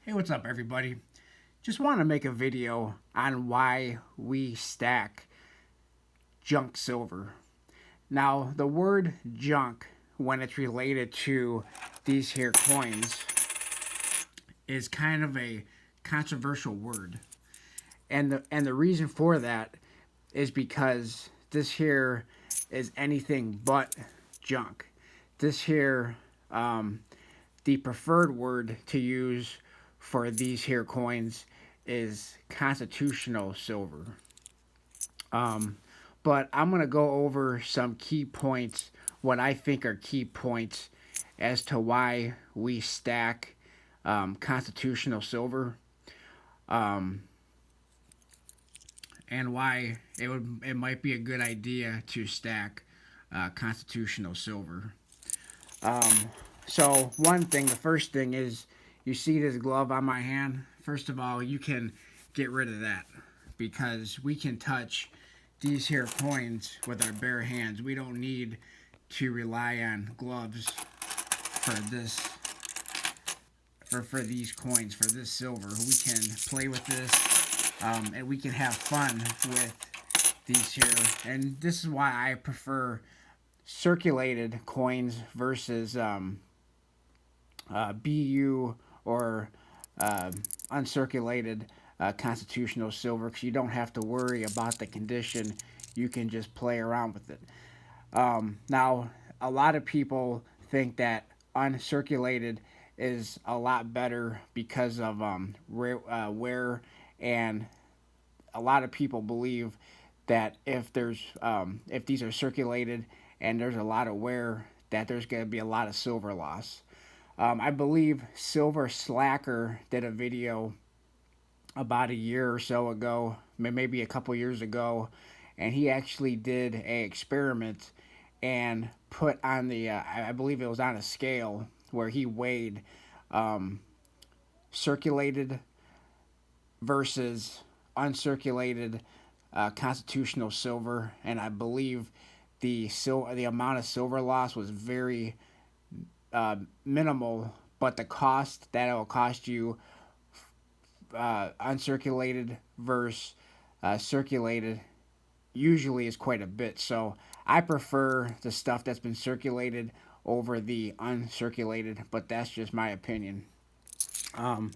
Hey, what's up, everybody? Just want to make a video on why we stack junk silver. Now, the word junk, when it's related to these here coins, is kind of a controversial word. And the reason for that is because this here is anything but junk. This here, the preferred word to use for these here coins is constitutional silver. Um, but I'm going to go over some key points, what I think are key points as to why we stack constitutional silver, um, and why it might be a good idea to stack constitutional silver. Um, so one thing, the first thing is, you see this glove on my hand. First of all, you can get rid of that because we can touch these here coins with our bare hands. We don't need to rely on gloves for this, for these coins, for this silver. We can play with this, and we can have fun with these here. And this is why I prefer circulated coins versus BU or uncirculated constitutional silver, because you don't have to worry about the condition. You can just play around with it. Now, a lot of people think that uncirculated is a lot better because of wear, and a lot of people believe that if these are circulated and there's a lot of wear, that there's going to be a lot of silver loss. I believe Silver Slacker did a video about a year or so ago, maybe a couple years ago, and he actually did a experiment and put on the I believe it was on a scale where he weighed circulated versus uncirculated constitutional silver, and I believe the amount of silver loss was very minimal, but the cost that it will cost you uncirculated versus circulated usually is quite a bit. So I prefer the stuff that's been circulated over the uncirculated, but that's just my opinion. Um,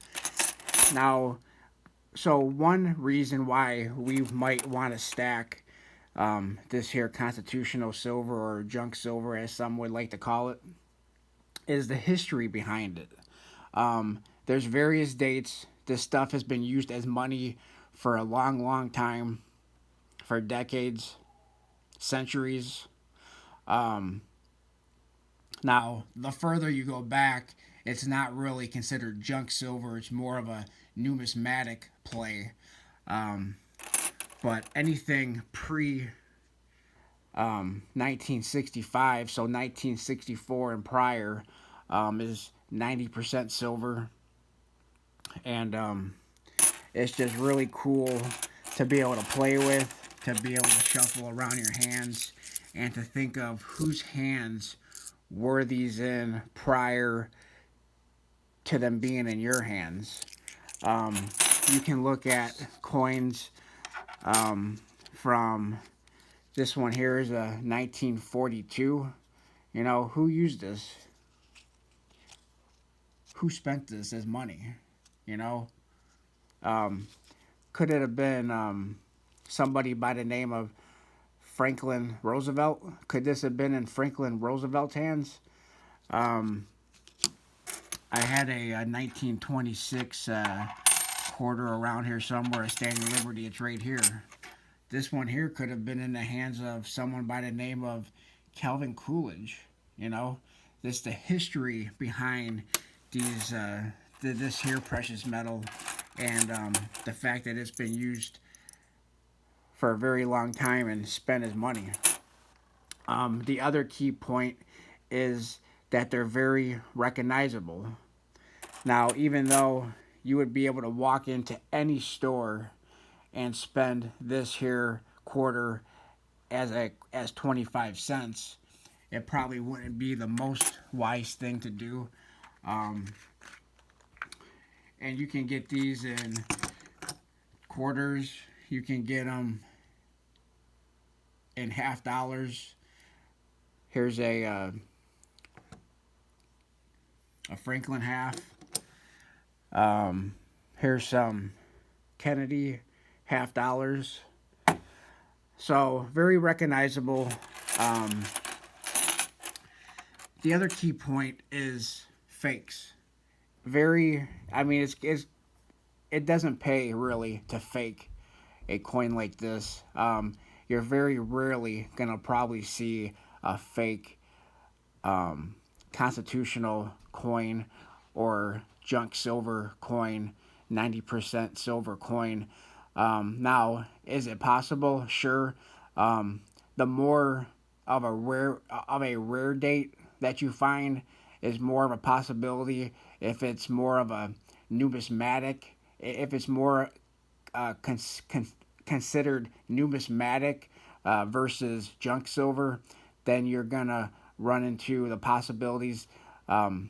now, so one reason why we might want to stack this here constitutional silver, or junk silver as some would like to call it, is the history behind it. There's various dates. This stuff has been used as money for a long, long time, for decades, centuries. Um, Now, the further you go back, it's not really considered junk silver. It's more of a numismatic play. Um, but anything pre 1965, so 1964 and prior, is 90% silver. And it's just really cool to be able to play with, to be able to shuffle around your hands, and to think of whose hands were these in prior to them being in your hands. Um, you can look at coins from this one here is a 1942. You know, who used this? Who spent this as money? You know, um, could it have been somebody by the name of Franklin Roosevelt? Could this have been in Franklin Roosevelt's hands? Um, I had a 1926 quarter around here somewhere, a Standing Liberty. It's right here. This one here could have been in the hands of someone by the name of Calvin Coolidge. You know, this the history behind these this here precious metal, and the fact that it's been used for a very long time and spent as money. The other key point is that they're very recognizable. Now, even though you would be able to walk into any store and spend this here quarter as 25 cents, it probably wouldn't be the most wise thing to do. Um, and you can get these in quarters. You can get them in $half. Here's a Franklin half. Here's some Kennedy $half. So very recognizable. Um, the other key point is fakes. Very, I mean, it doesn't pay really to fake a coin like this. You're very rarely gonna probably see a fake um, constitutional coin or junk silver coin, 90% silver coin. Now, is it possible? Sure. The more of a rare date that you find is more of a possibility. If it's more of a numismatic, if it's more considered numismatic versus junk silver, then you're gonna run into the possibilities um,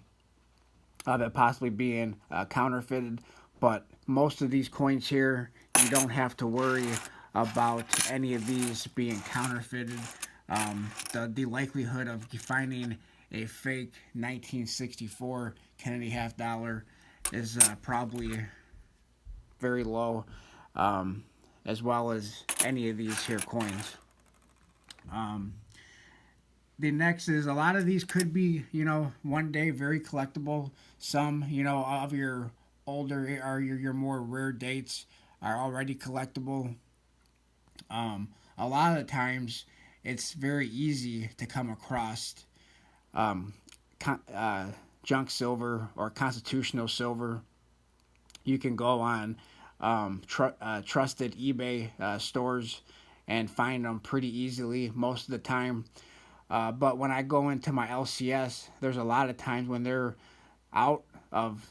of it possibly being counterfeited. But most of these coins here, you don't have to worry about any of these being counterfeited. The likelihood of finding a fake 1964 Kennedy $half is probably very low, as well as any of these here coins. Um, the next is a lot of these could be, one day very collectible. Some, of your older or your more rare dates are already collectible. A lot of the times, it's very easy to come across um, con- uh, junk silver or constitutional silver. You can go on trusted eBay stores and find them pretty easily most of the time. But when I go into my LCS, there's a lot of times when they're out of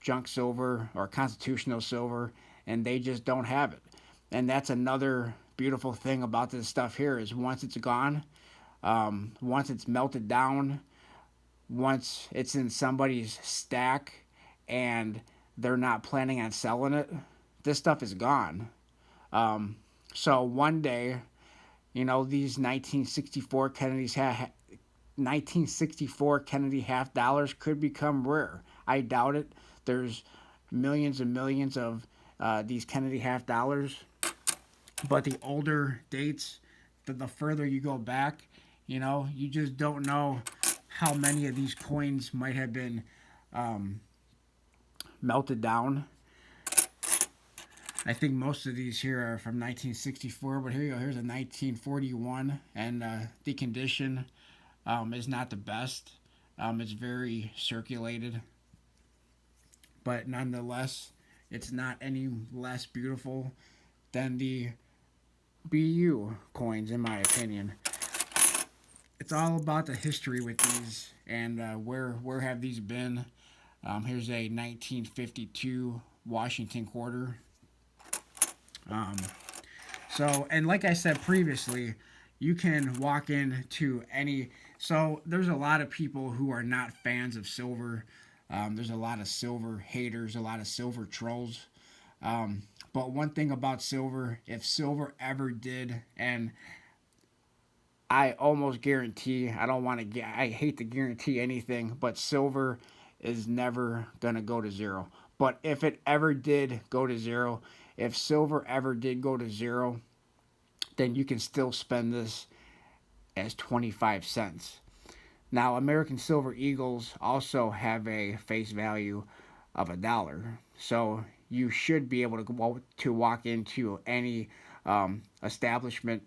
junk silver or constitutional silver, and they just don't have it. And that's another beautiful thing about this stuff here is once it's gone, once it's melted down, once it's in somebody's stack, and they're not planning on selling it, this stuff is gone. Um, so one day, these 1964 Kennedy $half could become rare. I doubt it. There's millions and millions of these Kennedy $half, but the older dates, the further you go back, you just don't know how many of these coins might have been um, melted down. I think most of these here are from 1964, but here you go. Here's a 1941, and the condition is not the best. It's very circulated, but nonetheless, it's not any less beautiful than the BU coins, in my opinion. It's all about the history with these and where have these been. Here's a 1952 Washington quarter. Um, so, and like I said previously, you can walk into any. So, there's a lot of people who are not fans of silver. There's a lot of silver haters, a lot of silver trolls. But one thing about silver, if silver ever did, and I almost guarantee, I don't want to, I hate to guarantee anything, but silver is never going to go to zero. But if it ever did go to zero, if silver ever did go to zero, then you can still spend this as 25 cents. Now, American Silver Eagles also have a face value of $1. So you should be able to walk into any establishment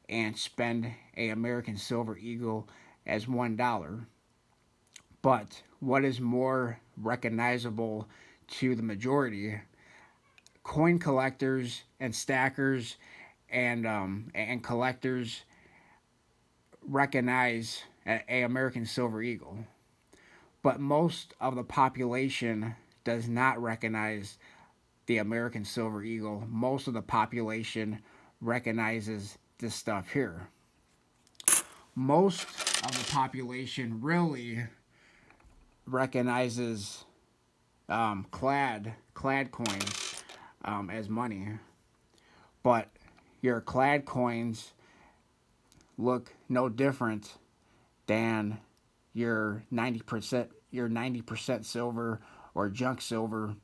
and spend a American Silver Eagle as $1. But what is more recognizable to the majority, coin collectors and stackers and collectors recognize a American Silver Eagle, but most of the population does not recognize the American Silver Eagle. Most of the population recognizes this stuff here. Most of the population really recognizes clad coins as money, but your clad coins look no different than your 90% silver or junk silver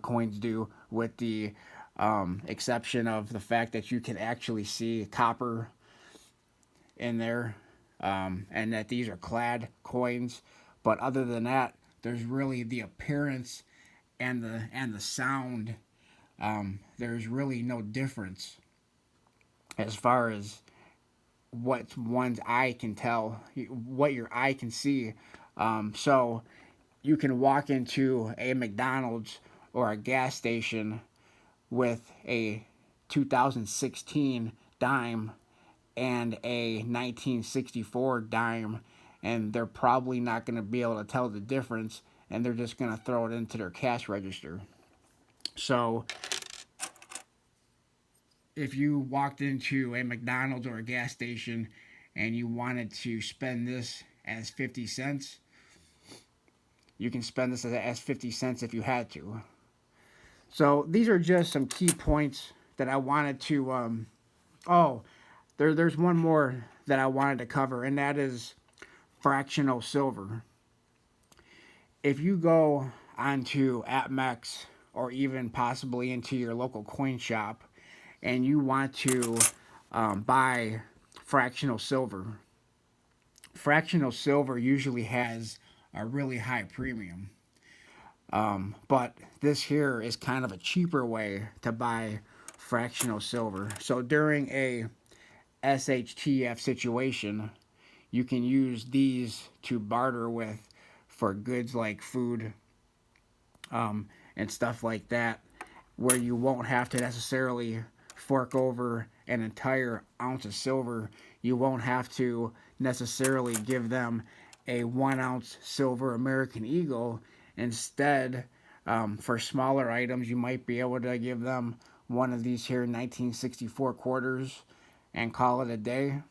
coins do, with the exception of the fact that you can actually see copper in there, and that these are clad coins. But other than that, there's really the appearance and the sound. There's really no difference as far as what one's eye can tell, what your eye can see. So you can walk into a McDonald's or a gas station with a 2016 dime and a 1964 dime, and they're probably not going to be able to tell the difference, and they're just going to throw it into their cash register. So if you walked into a McDonald's or a gas station and you wanted to spend this as 50 cents, you can spend this as 50 cents if you had to. So these are just some key points that I wanted to. Oh, there's one more that I wanted to cover, and that is fractional silver. If you go onto AppMex or even possibly into your local coin shop and you want to buy fractional silver, fractional silver usually has a really high premium. But this here is kind of a cheaper way to buy fractional silver. So during a SHTF situation, you can use these to barter with for goods like food and stuff like that, where you won't have to necessarily fork over an entire ounce of silver. You won't have to necessarily give them a 1 ounce silver American Eagle. Instead, for smaller items, you might be able to give them one of these here 1964 quarters and call it a day.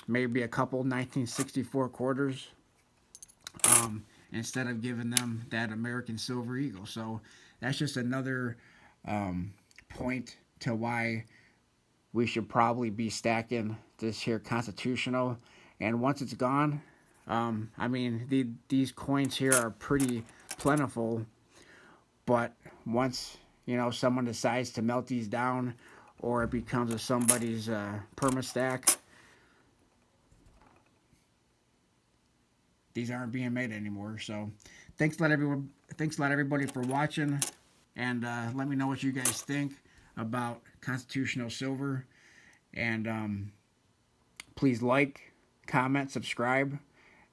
Maybe a couple 1964 quarters, instead of giving them that American Silver Eagle. So that's just another point to why we should probably be stacking this here constitutional. And once it's gone, I mean, these coins here are pretty plentiful, but once someone decides to melt these down, or it becomes a somebody's perma stack, these aren't being made anymore. So thanks a lot everybody for watching, and let me know what you guys think about constitutional silver, and please like, comment, subscribe,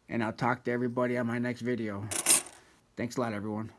and I'll talk to everybody on my next video. Thanks a lot, everyone.